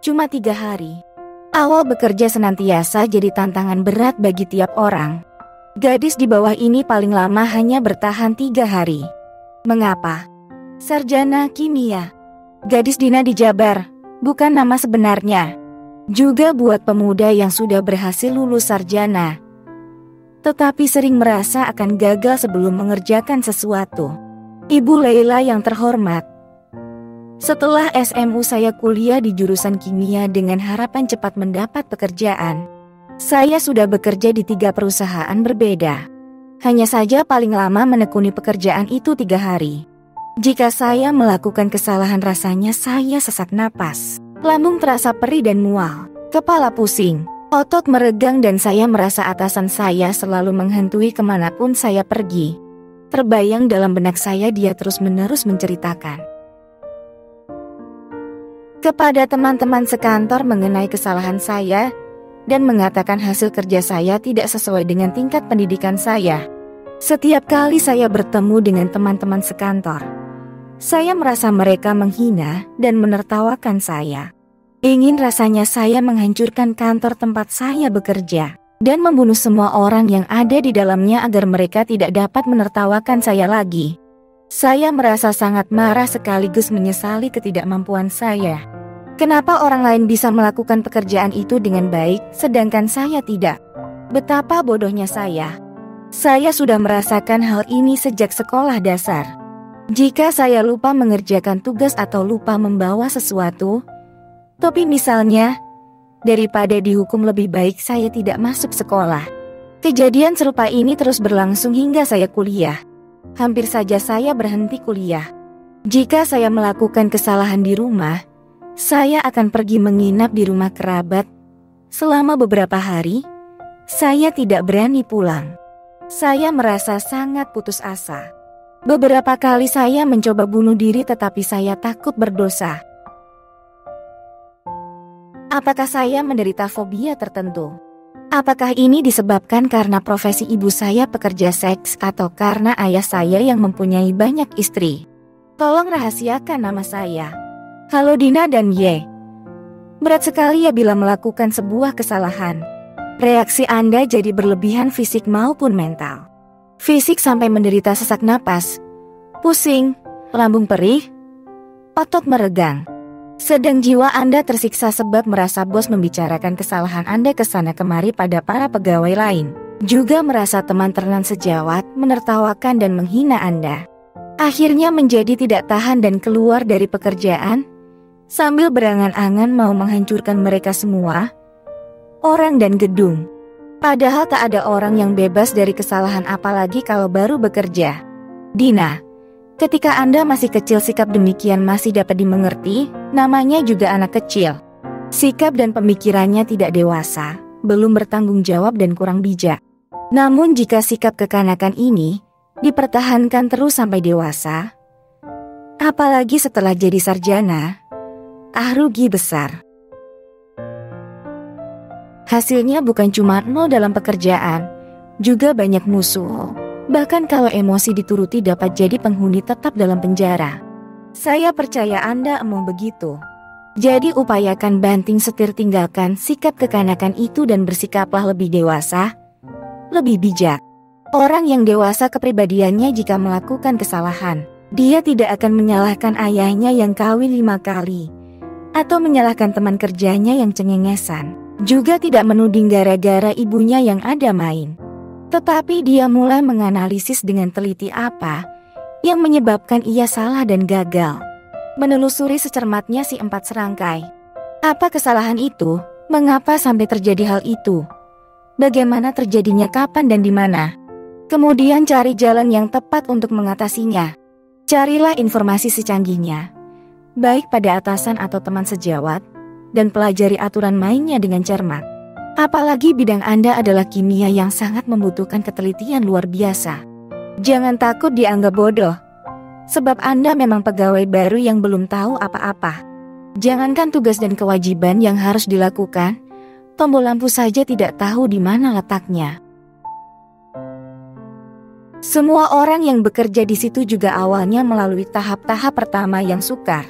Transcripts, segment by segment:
Cuma 3 hari. Awal bekerja senantiasa jadi tantangan berat bagi tiap orang. Gadis di bawah ini paling lama hanya bertahan 3 hari. Mengapa? Sarjana kimia. Gadis Dina di Jabar, bukan nama sebenarnya. Juga buat pemuda yang sudah berhasil lulus sarjana, tetapi sering merasa akan gagal sebelum mengerjakan sesuatu. Ibu Leila yang terhormat, setelah SMU saya kuliah di jurusan kimia dengan harapan cepat mendapat pekerjaan. Saya sudah bekerja di 3 perusahaan berbeda. Hanya saja paling lama menekuni pekerjaan itu 3 hari. Jika saya melakukan kesalahan rasanya saya sesak napas. Lambung terasa perih dan mual, kepala pusing, otot meregang dan saya merasa atasan saya selalu menghantui kemanapun saya pergi. Terbayang dalam benak saya dia terus-menerus menceritakan kepada teman-teman sekantor mengenai kesalahan saya dan mengatakan hasil kerja saya tidak sesuai dengan tingkat pendidikan saya. Setiap kali saya bertemu dengan teman-teman sekantor, saya merasa mereka menghina dan menertawakan saya. Ingin rasanya saya menghancurkan kantor tempat saya bekerja dan membunuh semua orang yang ada di dalamnya agar mereka tidak dapat menertawakan saya lagi. Saya merasa sangat marah sekaligus menyesali ketidakmampuan saya. Kenapa orang lain bisa melakukan pekerjaan itu dengan baik sedangkan saya tidak? Betapa bodohnya saya. Saya sudah merasakan hal ini sejak sekolah dasar. Jika saya lupa mengerjakan tugas atau lupa membawa sesuatu, tapi misalnya, daripada dihukum lebih baik saya tidak masuk sekolah. Kejadian serupa ini terus berlangsung hingga saya kuliah. Hampir saja saya berhenti kuliah. Jika saya melakukan kesalahan di rumah, saya akan pergi menginap di rumah kerabat. Selama beberapa hari, saya tidak berani pulang. Saya merasa sangat putus asa. Beberapa kali saya mencoba bunuh diri tetapi saya takut berdosa. Apakah saya menderita fobia tertentu? Apakah ini disebabkan karena profesi ibu saya pekerja seks atau karena ayah saya yang mempunyai banyak istri? Tolong rahasiakan nama saya. Halo Dina dan Y. Berat sekali ya bila melakukan sebuah kesalahan. Reaksi Anda jadi berlebihan fisik maupun mental. Fisik sampai menderita sesak napas, pusing, lambung perih, otot meregang. Sedang jiwa Anda tersiksa sebab merasa bos membicarakan kesalahan Anda kesana kemari pada para pegawai lain. Juga merasa teman ternan sejawat menertawakan dan menghina Anda. Akhirnya menjadi tidak tahan dan keluar dari pekerjaan, sambil berangan-angan mau menghancurkan mereka semua, orang dan gedung. Padahal tak ada orang yang bebas dari kesalahan apalagi kalau baru bekerja. Dina, ketika Anda masih kecil sikap demikian masih dapat dimengerti, namanya juga anak kecil. Sikap dan pemikirannya tidak dewasa, belum bertanggung jawab dan kurang bijak. Namun jika sikap kekanakan ini dipertahankan terus sampai dewasa, apalagi setelah jadi sarjana, rugi besar. Hasilnya bukan cuma nol dalam pekerjaan, juga banyak musuh. Bahkan kalau emosi dituruti dapat jadi penghuni tetap dalam penjara. Saya percaya Anda emang begitu. Jadi upayakan banting setir tinggalkan sikap kekanakan itu dan bersikaplah lebih dewasa, lebih bijak. Orang yang dewasa kepribadiannya jika melakukan kesalahan, dia tidak akan menyalahkan ayahnya yang kawin 5 kali, atau menyalahkan teman kerjanya yang cengengesan. Juga tidak menuding gara-gara ibunya yang ada main. Tetapi dia mulai menganalisis dengan teliti apa yang menyebabkan ia salah dan gagal. Menelusuri secermatnya si 4 serangkai. Apa kesalahan itu? Mengapa sampai terjadi hal itu? Bagaimana terjadinya, kapan dan di mana? Kemudian cari jalan yang tepat untuk mengatasinya. Carilah informasi secanggihnya, baik pada atasan atau teman sejawat, dan pelajari aturan mainnya dengan cermat. Apalagi bidang Anda adalah kimia yang sangat membutuhkan ketelitian luar biasa. Jangan takut dianggap bodoh, sebab Anda memang pegawai baru yang belum tahu apa-apa. Jangankan tugas dan kewajiban yang harus dilakukan, tombol lampu saja tidak tahu di mana letaknya. Semua orang yang bekerja di situ juga awalnya melalui tahap-tahap pertama yang sukar.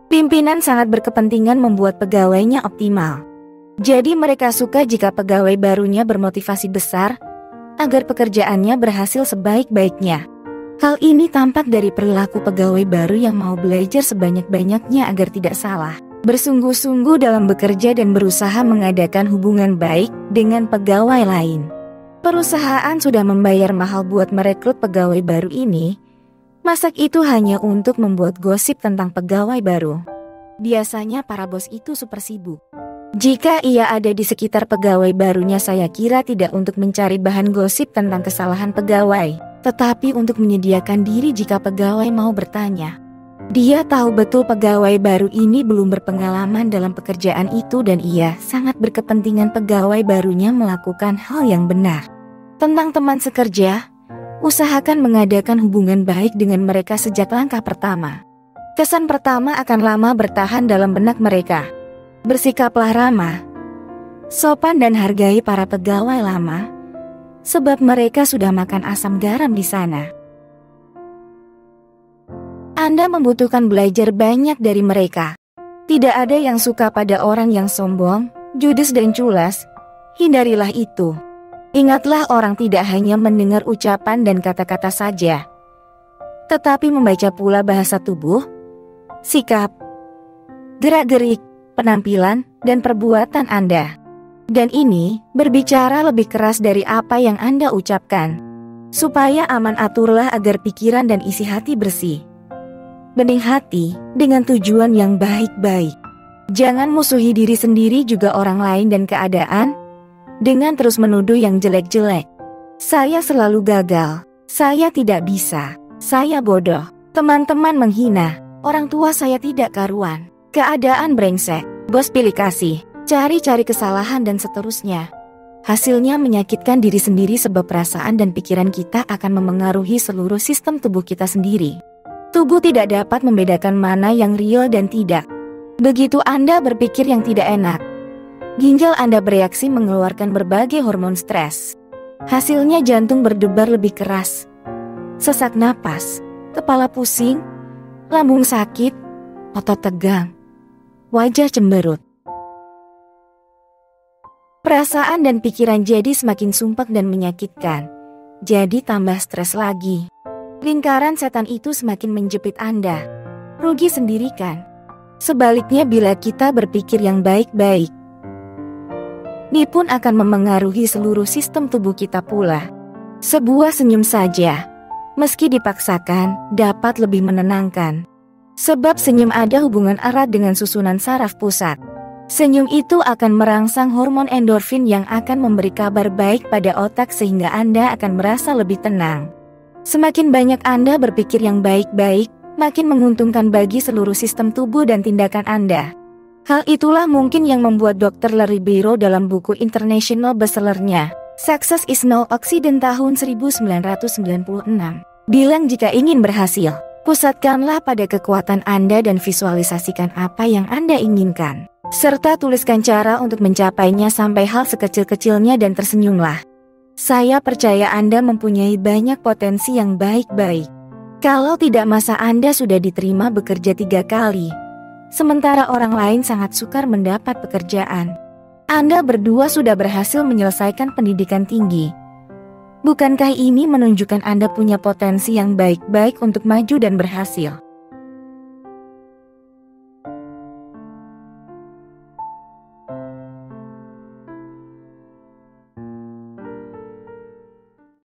Pimpinan sangat berkepentingan membuat pegawainya optimal. Jadi mereka suka jika pegawai barunya bermotivasi besar agar pekerjaannya berhasil sebaik-baiknya. Hal ini tampak dari perilaku pegawai baru yang mau belajar sebanyak-banyaknya agar tidak salah, bersungguh-sungguh dalam bekerja dan berusaha mengadakan hubungan baik dengan pegawai lain. Perusahaan sudah membayar mahal buat merekrut pegawai baru ini. Masak itu hanya untuk membuat gosip tentang pegawai baru. Biasanya para bos itu super sibuk. Jika ia ada di sekitar pegawai barunya, saya kira tidak untuk mencari bahan gosip tentang kesalahan pegawai, tetapi untuk menyediakan diri jika pegawai mau bertanya. Dia tahu betul pegawai baru ini belum berpengalaman dalam pekerjaan itu dan ia sangat berkepentingan pegawai barunya melakukan hal yang benar. Tentang teman sekerja, usahakan mengadakan hubungan baik dengan mereka sejak langkah pertama. Kesan pertama akan lama bertahan dalam benak mereka. Bersikaplah ramah, sopan dan hargai para pegawai lama, sebab mereka sudah makan asam garam di sana. Anda membutuhkan belajar banyak dari mereka. Tidak ada yang suka pada orang yang sombong, judes dan culas. Hindarilah itu. Ingatlah, orang tidak hanya mendengar ucapan dan kata-kata saja, tetapi membaca pula bahasa tubuh, sikap, gerak-gerik, penampilan, dan perbuatan Anda. Dan ini berbicara lebih keras dari apa yang Anda ucapkan. Supaya aman, aturlah agar pikiran dan isi hati bersih. Bening hati dengan tujuan yang baik-baik. Jangan musuhi diri sendiri juga orang lain dan keadaan dengan terus menuduh yang jelek-jelek. Saya selalu gagal, saya tidak bisa, saya bodoh, teman-teman menghina, orang tua saya tidak karuan, keadaan brengsek, bos pilih kasih, cari-cari kesalahan dan seterusnya. Hasilnya menyakitkan diri sendiri sebab perasaan dan pikiran kita akan memengaruhi seluruh sistem tubuh kita sendiri. Tubuh tidak dapat membedakan mana yang real dan tidak. Begitu Anda berpikir yang tidak enak, ginjal Anda bereaksi mengeluarkan berbagai hormon stres. Hasilnya jantung berdebar lebih keras, sesak napas, kepala pusing, lambung sakit, otot tegang, wajah cemberut. Perasaan dan pikiran jadi semakin sumpek dan menyakitkan. Jadi tambah stres lagi. Lingkaran setan itu semakin menjepit Anda. Rugi sendiri kan? Sebaliknya bila kita berpikir yang baik-baik, ini pun akan memengaruhi seluruh sistem tubuh kita pula. Sebuah senyum saja, meski dipaksakan, dapat lebih menenangkan. Sebab senyum ada hubungan erat dengan susunan saraf pusat. Senyum itu akan merangsang hormon endorfin yang akan memberi kabar baik pada otak sehingga Anda akan merasa lebih tenang. Semakin banyak Anda berpikir yang baik-baik, makin menguntungkan bagi seluruh sistem tubuh dan tindakan Anda. Hal itulah mungkin yang membuat Dr. Larry Biro dalam buku international bestsellernya, Success is No Accident tahun 1996, bilang jika ingin berhasil, pusatkanlah pada kekuatan Anda dan visualisasikan apa yang Anda inginkan. Serta tuliskan cara untuk mencapainya sampai hal sekecil-kecilnya dan tersenyumlah. Saya percaya Anda mempunyai banyak potensi yang baik-baik. Kalau tidak, masa Anda sudah diterima bekerja 3 kali, sementara orang lain sangat sukar mendapat pekerjaan. Anda berdua sudah berhasil menyelesaikan pendidikan tinggi. Bukankah ini menunjukkan Anda punya potensi yang baik-baik untuk maju dan berhasil?